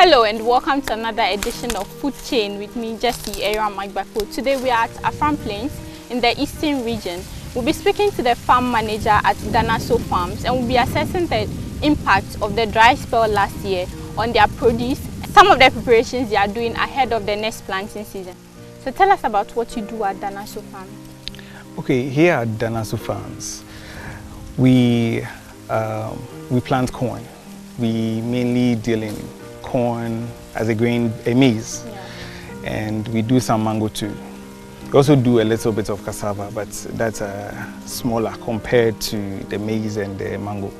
Hello and welcome to another edition of Food Chain with me, Jessie Aaron Magbako. Today we are at Afram Plains in the eastern region. We'll be speaking to the farm manager at Danaso Farms and we'll be assessing the impact of the dry spell last year on their produce, some of the preparations they are doing ahead of the next planting season. So tell us about what you do at Danaso Farms. Okay, here at Danaso Farms, we plant corn. We mainly deal in corn as a grain, a maize, and we do some mango too. We also do a little bit of cassava, but that's smaller compared to the maize and the mango.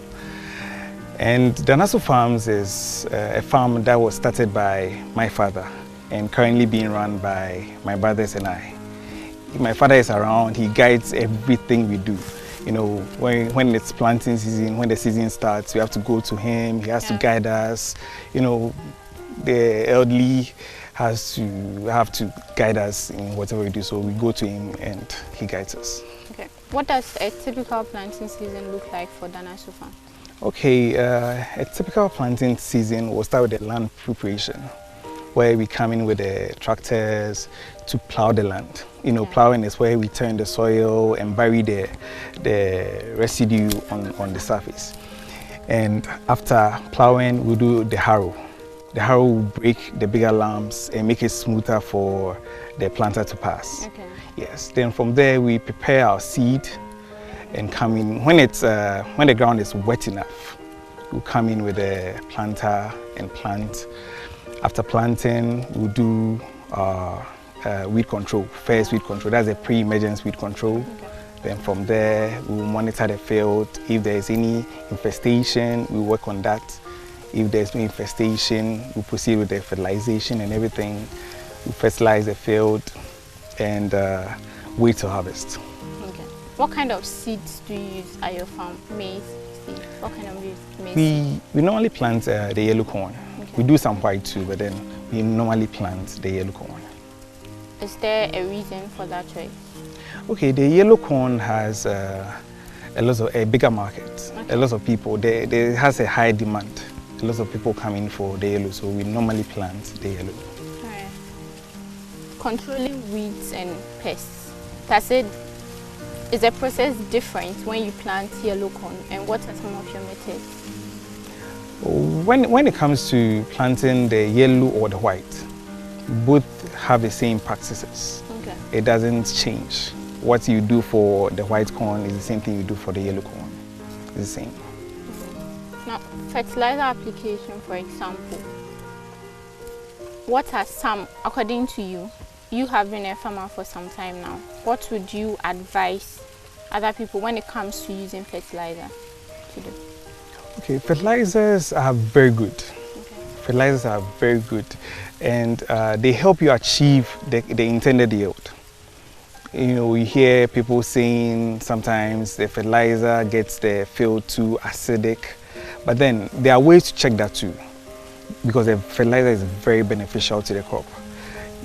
And Danaso Farms is a farm that was started by my father and currently being run by my brothers and I. My father is around, he guides everything we do. You know, when it's planting season, when the season starts, we have to go to him, he has to guide us. You know, the elderly have to guide us in whatever we do, so we go to him and he guides us. Okay. What does a typical planting season look like for Danaso Farm? Okay, a typical planting season will start with the land preparation, where we come in with the tractors to plow the land. You know, plowing is where we turn the soil and bury the residue on the surface. And after plowing, we do the harrow. The harrow will break the bigger lumps and make it smoother for the planter to pass. Okay. Yes. Then from there, we prepare our seed and come in. When the ground is wet enough, we'll come in with the planter and plant. After planting, we'll do weed control, first weed control. That's a pre-emergence weed control. Okay. Then from there, we'll monitor the field. If there's any infestation, we'll work on that. If there's no infestation, we'll proceed with the fertilization and everything. We'll fertilize the field and wait to harvest. Okay. What kind of seeds do you use at your farm? Maize seeds? What kind of maize? We normally plant the yellow corn. Okay. We do some white too, but then we normally plant the yellow corn. Is there a reason for that choice? Okay, the yellow corn has a bigger market. Okay. A lot of people, there has a high demand. A lot of people come in for the yellow, so we normally plant the yellow. All right. Controlling weeds and pests, is the process different when you plant yellow corn, and what are some of your methods? When it comes to planting the yellow or the white, both have the same practices. Okay. It doesn't change. What you do for the white corn is the same thing you do for the yellow corn. It's the same. Now, fertilizer application, for example, what are some, according to you, you have been a farmer for some time now, what would you advise other people when it comes to using fertilizer to do? Okay, fertilizers are very good. Okay. Fertilizers are very good and they help you achieve the intended yield. You know, we hear people saying sometimes the fertilizer gets the field too acidic, but then there are ways to check that too, because the fertilizer is very beneficial to the crop.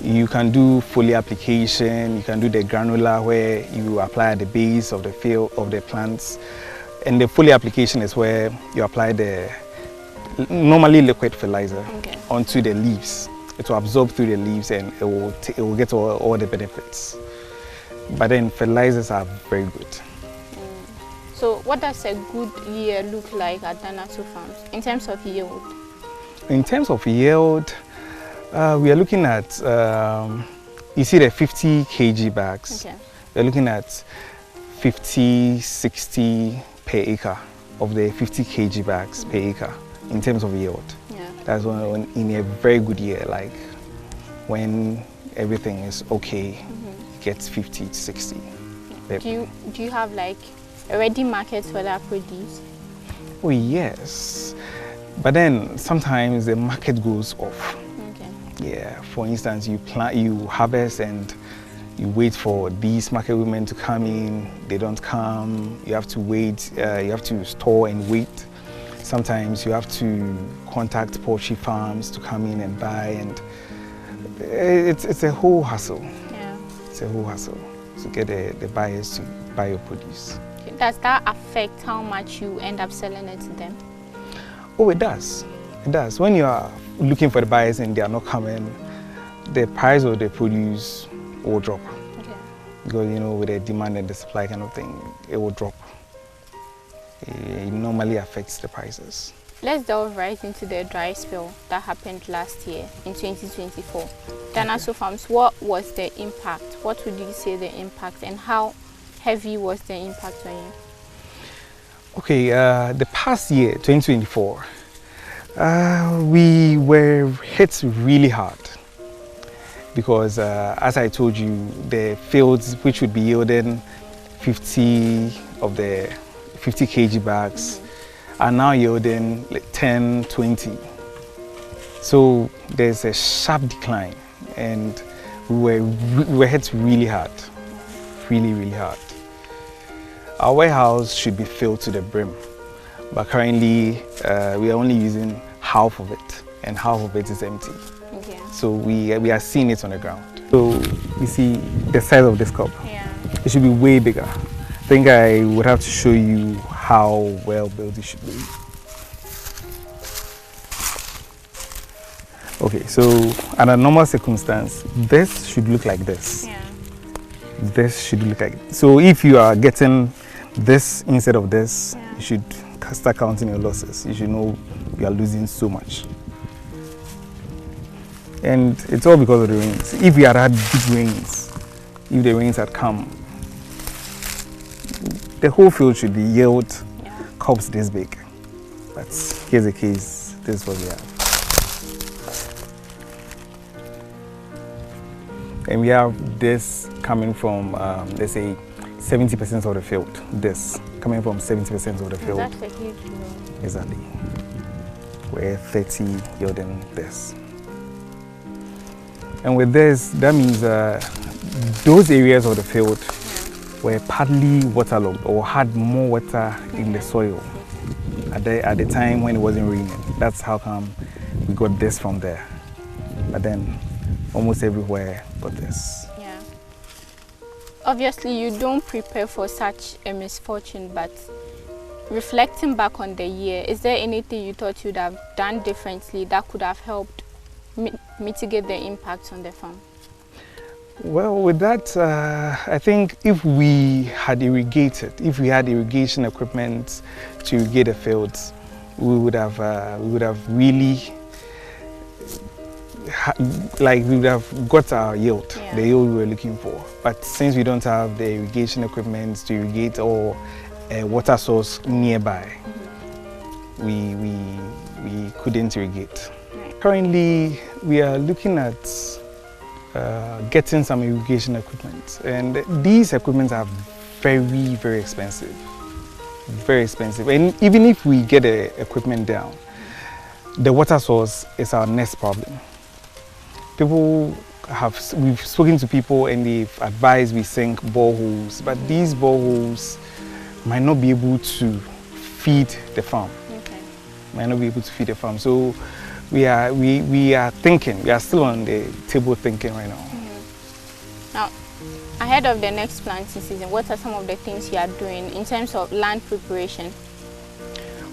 You can do foliar application, you can do the granular where you apply at the base of the field of the plants, and the foliar application is where you apply the normally liquid fertilizer onto the leaves. It will absorb through the leaves and it will get all the benefits. But then fertilizers are very good. So what does a good year look like at Danaso Farms in terms of yield? In terms of yield, we are looking at, you see the 50 kg bags. Okay. We're looking at 50, 60 per acre of the 50 kg bags per acre in terms of yield. Yeah. That's in a very good year, like when everything is okay, it gets 50 to 60. Do you have like ready markets for that produce? Oh yes, but then sometimes the market goes off. Okay. Yeah, for instance, you harvest and you wait for these market women to come in, they don't come, you have to wait, you have to store and wait. Sometimes you have to contact poultry farms to come in and buy, and it's a whole hassle. Yeah. It's a whole hassle to get the buyers to buy your produce. Does that affect how much you end up selling it to them? Oh, it does. It does. When you are looking for the buyers and they are not coming, the price of the produce will drop. Okay. Because, you know, with the demand and the supply kind of thing, it will drop. It normally affects the prices. Let's delve right into the dry spell that happened last year in 2024. Danaso Farms, what was the impact? What would you say the impact, and how heavy was the impact on you? Okay, the past year, 2024, we were hit really hard because, as I told you, the fields which would be yielding 50 of the 50 kg bags are now yielding like 10, 20. So there's a sharp decline, and we were hit really hard, really hard. Our warehouse should be filled to the brim, but currently we are only using half of it, and half of it is empty. Okay. So we are seeing it on the ground. So you see the size of this cup. Yeah. It should be way bigger. I think I would have to show you how well built it should be. Okay, so under normal circumstance, this should look like this. Yeah. This should look like. So if you are getting this instead of this, Yeah. you should start counting your losses. You should know you are losing so much. And it's all because of the rains. If we had had big rains, if the rains had come, the whole field should be yield cups this big. But here's the case, this is what we have. And we have this coming from, let's say, 70% of the field. This coming from 70% of the field. That's a huge room. Exactly. We're 30 yielding this. And with this, that means those areas of the field were partly waterlogged or had more water in the soil at the time when it wasn't raining. That's how come we got this from there. But then almost everywhere got this. Yeah. Obviously, you don't prepare for such a misfortune, but reflecting back on the year, is there anything you thought you'd have done differently that could have helped mitigate the impact on the farm? Well, with that, I think if we had irrigated, if we had irrigation equipment to irrigate the fields, we would have really, we would have got our yield, the yield we were looking for. But since we don't have the irrigation equipment to irrigate or a water source nearby, we couldn't irrigate. Currently, we are looking at getting some irrigation equipment, and these equipment are very expensive, very expensive. And even if we get the equipment down, the water source is our next problem. We've spoken to people and they've advised we sink boreholes, but these boreholes might not be able to feed the farm. Okay. Might not be able to feed the farm. So we are thinking, we are still on the table thinking right now. Now, ahead of the next planting season, what are some of the things you are doing in terms of land preparation?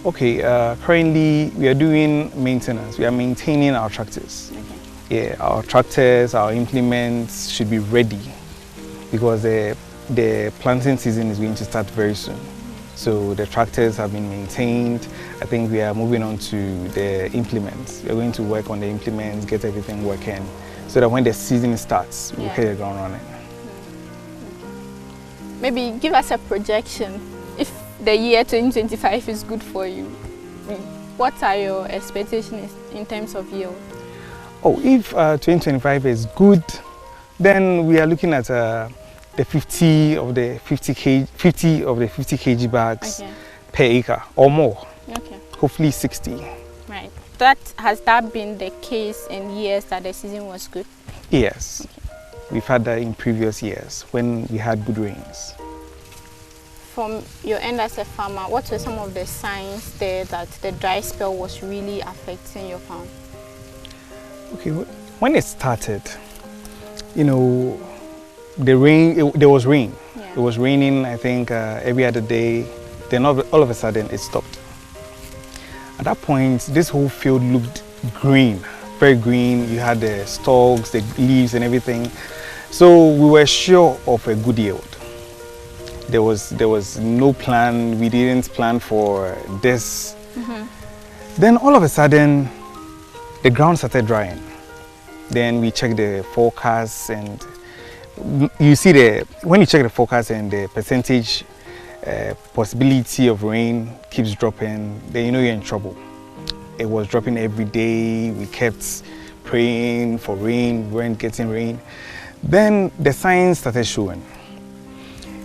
Okay, currently we are doing maintenance. We are maintaining our tractors. Okay. Yeah, our tractors, our implements should be ready because the planting season is going to start very soon. So the tractors have been maintained. I think we are moving on to the implements. We are going to work on the implements, get everything working, so that when the season starts, we'll hit the ground running. Maybe give us a projection. If the year 2025 is good for you, what are your expectations in terms of yield? Oh, if 2025 is good, then we are looking at the 50 of the 50 kg bags per acre or more. Okay. Hopefully 60. Right. Has that been the case in years that the season was good? Yes. Okay. We've had that in previous years when we had good rains. From your end as a farmer, what were some of the signs there that the dry spell was really affecting your farm? Okay, when it started, you know, there was rain. Yeah. It was raining, I think, every other day. Then all of a sudden it stopped. At that point, this whole field looked green, very green. You had the stalks, the leaves and everything. So we were sure of a good yield. There was no plan. We didn't plan for this. Then all of a sudden, the ground started drying. Then we checked the forecast, and you see when you check the forecast and the percentage possibility of rain keeps dropping, then you know you're in trouble. It was dropping every day. We kept praying for rain. We weren't getting rain. Then the signs started showing.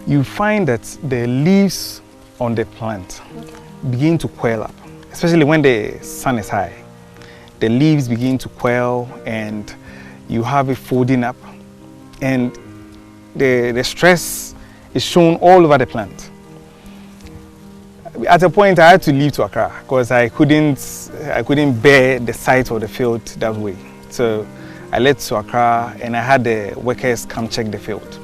You find that the leaves on the plant begin to curl up, especially when the sun is high. The leaves begin to curl and you have it folding up, and the stress is shown all over the plant. At a point I had to leave to Accra because I couldn't bear the sight of the field that way. So I left to Accra and I had the workers come check the field.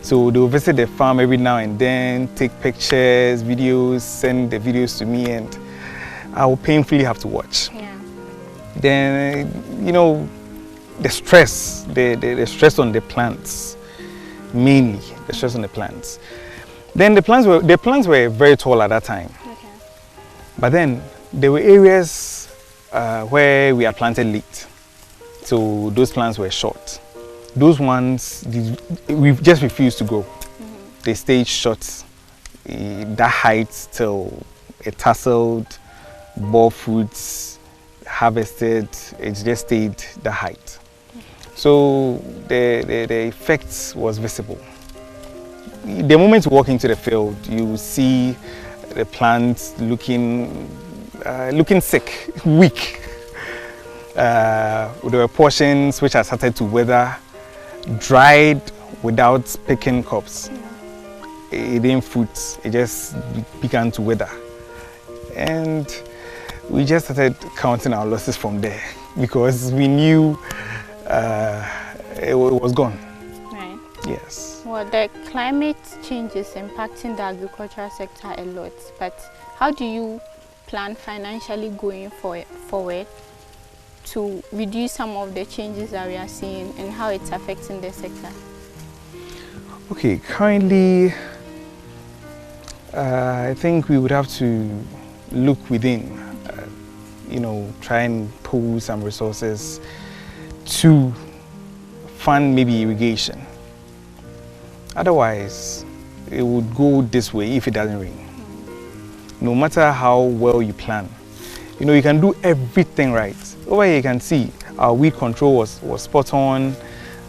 So they will visit the farm every now and then, take pictures, videos, send the videos to me, and I will painfully have to watch. Yeah. Then, you know, the stress, the stress on the plants, mainly the stress on the plants. Then the plants were very tall at that time. Okay. But then there were areas where we had planted late. So those plants were short. Those ones, we just refused to grow. They stayed short, that height till it tasseled, bore fruits, harvested, it just stayed that height. So the effect was visible. The moment you walk into the field, you see the plants looking sick, weak. There were portions which had started to wither, dried without picking crops. It didn't fruit, it just began to wither. And we just started counting our losses from there because we knew it was gone. Right. Yes. Well, the climate change is impacting the agricultural sector a lot, but how do you plan financially going forward to reduce some of the changes that we are seeing and how it's affecting the sector? Okay, currently, I think we would have to look within, you know, try and pull some resources to fund maybe irrigation. Otherwise, it would go this way if it doesn't rain. No matter how well you plan, you know, you can do everything right. Over here you can see our weed control was spot on,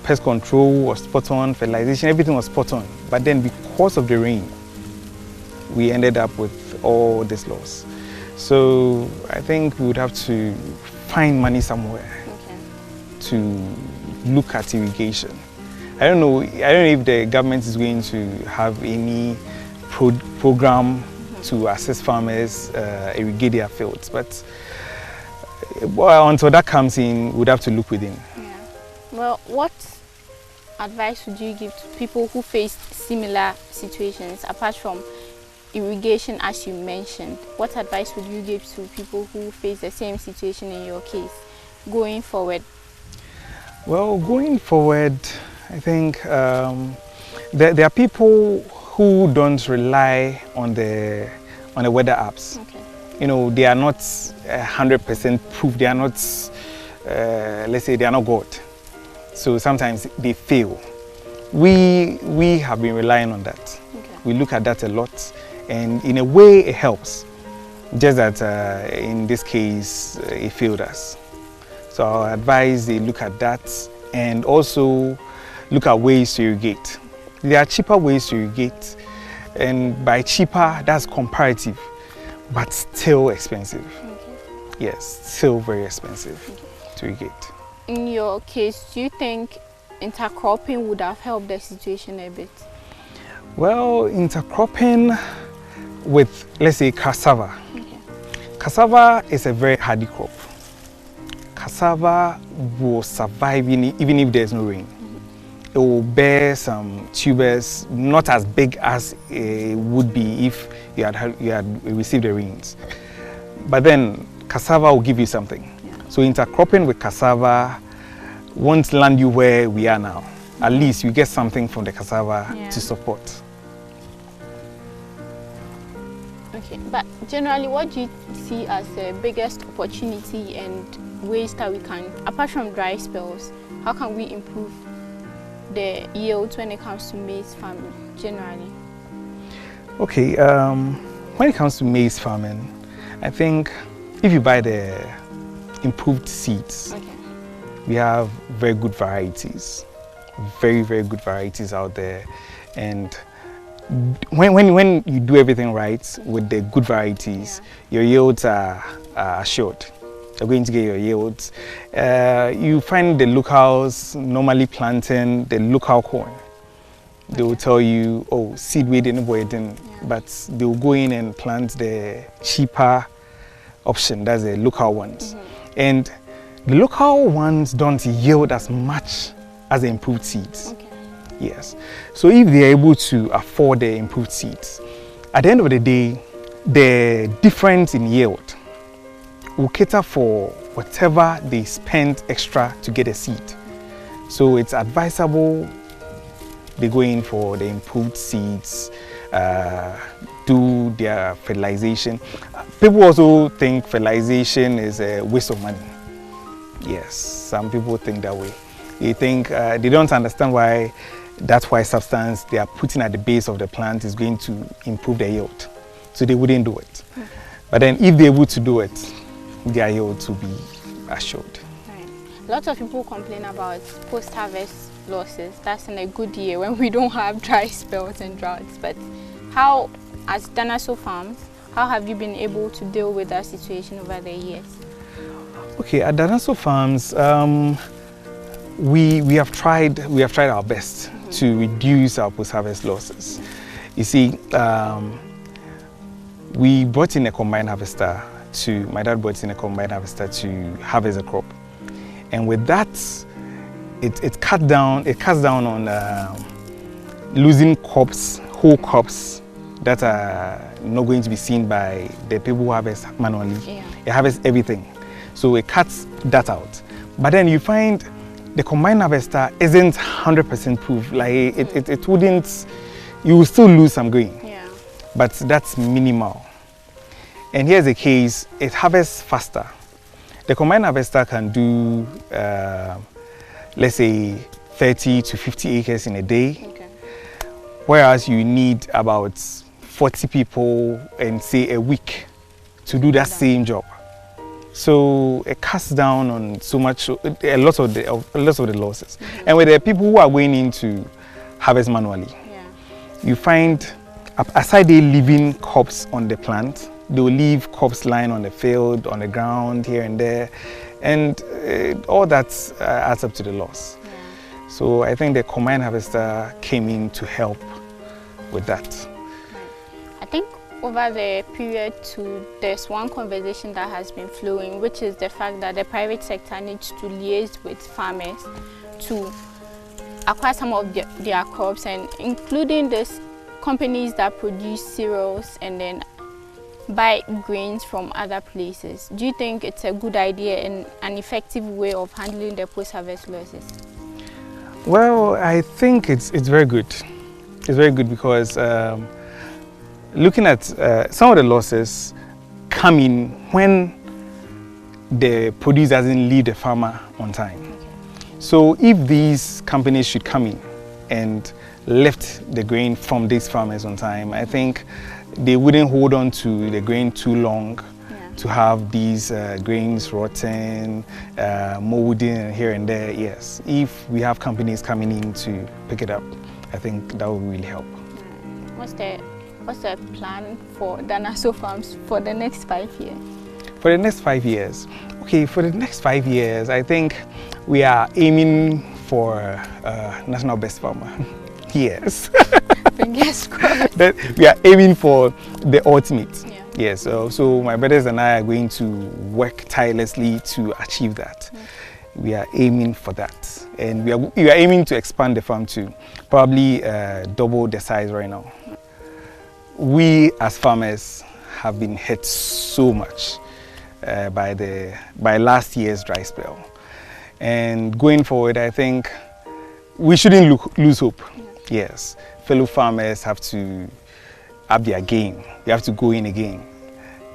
pest control was spot on, fertilization, everything was spot on. But then because of the rain, we ended up with all this loss. So I think we would have to find money somewhere to look at irrigation. I don't know if the government is going to have any program to assist farmers irrigate their fields, but until that comes in, we would have to look within. Yeah. Well, what advice would you give to people who face similar situations apart from irrigation, as you mentioned? What advice would you give to people who face the same situation in your case going forward? Well, going forward, I think there are people who don't rely on the weather apps. Okay. You know, they are not 100% proof. They are not, let's say, they are not God. So sometimes they fail. We have been relying on that. Okay. We look at that a lot, and in a way it helps. Just that in this case, it failed us. So I advise they look at that and also look at ways to irrigate. There are cheaper ways to irrigate, and by cheaper, that's comparative, but still expensive. Okay. Yes, still very expensive to irrigate. In your case, do you think intercropping would have helped the situation a bit? Well, intercropping with, let's say, cassava. Okay. Cassava is a very hardy crop. Cassava will survive even if there's no rain. It will bear some tubers, not as big as it would be if you had received the rains. But then cassava will give you something. Yeah. So intercropping with cassava won't land you where we are now. At least you get something from the cassava to support. Okay, but generally, what do you see as the biggest opportunity and ways that we can, apart from dry spells, how can we improve the yields when it comes to maize farming generally? Okay, when it comes to maize farming, I think if you buy the improved seeds, we have very good varieties, very good varieties out there. And when you do everything right with the good varieties, your yields are assured. You're going to get your yields. You find the locals normally planting the local corn. They will tell you, oh, seed weight and but they will go in and plant the cheaper option, that's the local ones. And the local ones don't yield as much as the improved seeds. Yes. So if they're able to afford the improved seeds, at the end of the day, the difference in yield will cater for whatever they spend extra to get a seed. So it's advisable they go in for the improved seeds, do their fertilization. People also think fertilization is a waste of money. Yes, some people think that way. They think they don't understand why that white substance they are putting at the base of the plant is going to improve the yield. So they wouldn't do it. But then if they're able to do it, their yield will be assured. Right. Lots of people complain about post-harvest losses. That's in a good year when we don't have dry spells and droughts. But how, as Danaso Farms, how have you been able to deal with that situation over the years? Okay, at Danaso Farms, we have tried our best to reduce our post-harvest losses. You see, we brought in a combine harvester my dad brought in a combine harvester to harvest a crop, and with that, it cuts down on losing crops, whole crops that are not going to be seen by the people who harvest manually. It harvests everything, so it cuts that out. But then you find the combine harvester isn't 100% proof. Like it wouldn't. You will still lose some grain, but that's minimal. And here's the case, it harvests faster. The combine harvester can do, let's say, 30 to 50 acres in a day, whereas you need about 40 people in, say, a week to do that same job. So it cuts down on so much, a lot of the losses. And with the people who are going into harvest manually, you find, aside they leaving crops on the plant, they will leave crops lying on the field, on the ground, here and there, and all that adds up to the loss. So I think the combine harvester came in to help with that. I think over the period too, there's one conversation that has been flowing, which is the fact that the private sector needs to liaise with farmers to acquire some of their crops, and including these companies that produce cereals and then buy grains from other places. Do you think it's a good idea and an effective way of handling the post-harvest losses? Well, I think it's very good. It's very good because looking at some of the losses come in when the produce doesn't leave the farmer on time. So if these companies should come in and left the grain from these farmers on time, I think they wouldn't hold on to the grain too long to have these grains rotten, molding here and there. Yes, if we have companies coming in to pick it up, I think that will really help. What's the plan for Danaso Farms for the next 5 years? For the next 5 years? Okay, for the next 5 years, I think we are aiming for National Best Farmer. Yes. Fingers crossed. That we are aiming for the ultimate. Yes. So my brothers and I are going to work tirelessly to achieve that. We are aiming for that, and we are aiming to expand the farm to probably double the size right now. We as farmers have been hit so much. by last year's dry spell. And going forward, I think we shouldn't lose hope. Yes, fellow farmers have to up their game. We have to go in again,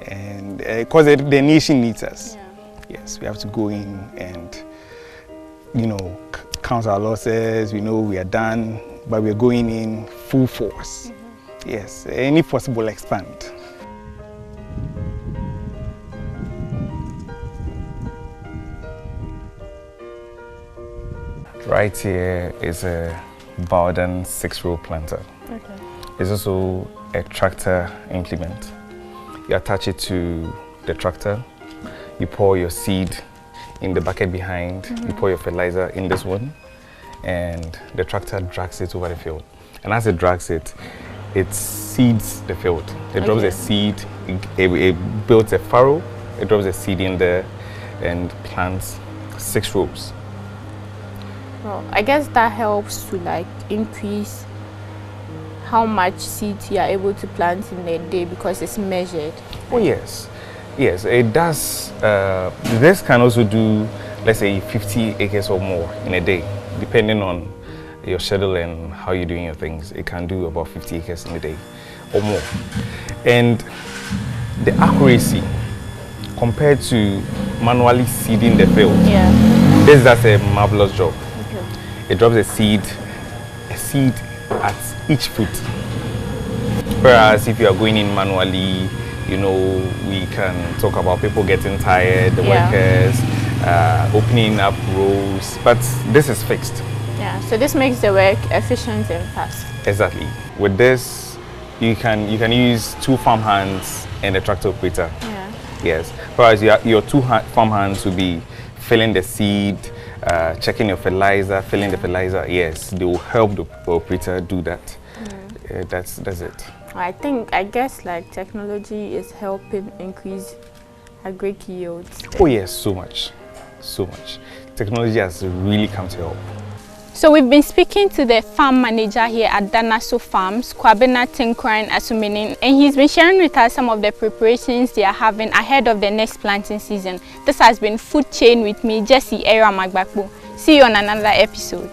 and because the nation needs us. Yes, we have to go in and, you know, count our losses. We know we are done, but we're going in full force. Yes, any possible expand. Right here is a Bowden 6-row planter. Okay. It's also a tractor implement. You attach it to the tractor, you pour your seed in the bucket behind, you pour your fertilizer in this one, and the tractor drags it over the field. And as it drags it, it seeds the field. It drops a seed, it builds a furrow, it drops a seed in there and plants 6 rows. Well, I guess that helps to like increase how much seeds you are able to plant in a day because it's measured. Oh yes, yes, it does. This can also do, let's say, 50 acres or more in a day, depending on your schedule and how you're doing your things. It can do about 50 acres in a day or more. And the accuracy compared to manually seeding the field, this does a marvelous job. It drops a seed at each foot. Whereas if you are going in manually, you know, we can talk about people getting tired, the workers, opening up rows, but this is fixed. Yeah, so this makes the work efficient and fast. Exactly. With this, you can use 2 farm hands and a tractor operator. Yeah. Yes. Whereas your 2 farm hands will be filling the seed, checking your fertilizer, filling the fertilizer. Yes, they will help the operator do that. That's it. I guess like technology is helping increase agric yields. Oh yes, so much. Technology has really come to help. So we've been speaking to the farm manager here at Danaso Farms, Kwabena Tinkran Asuminin, and he's been sharing with us some of the preparations they are having ahead of the next planting season. This has been Food Chain with me, Jessie Era Magbakbo. See you on another episode.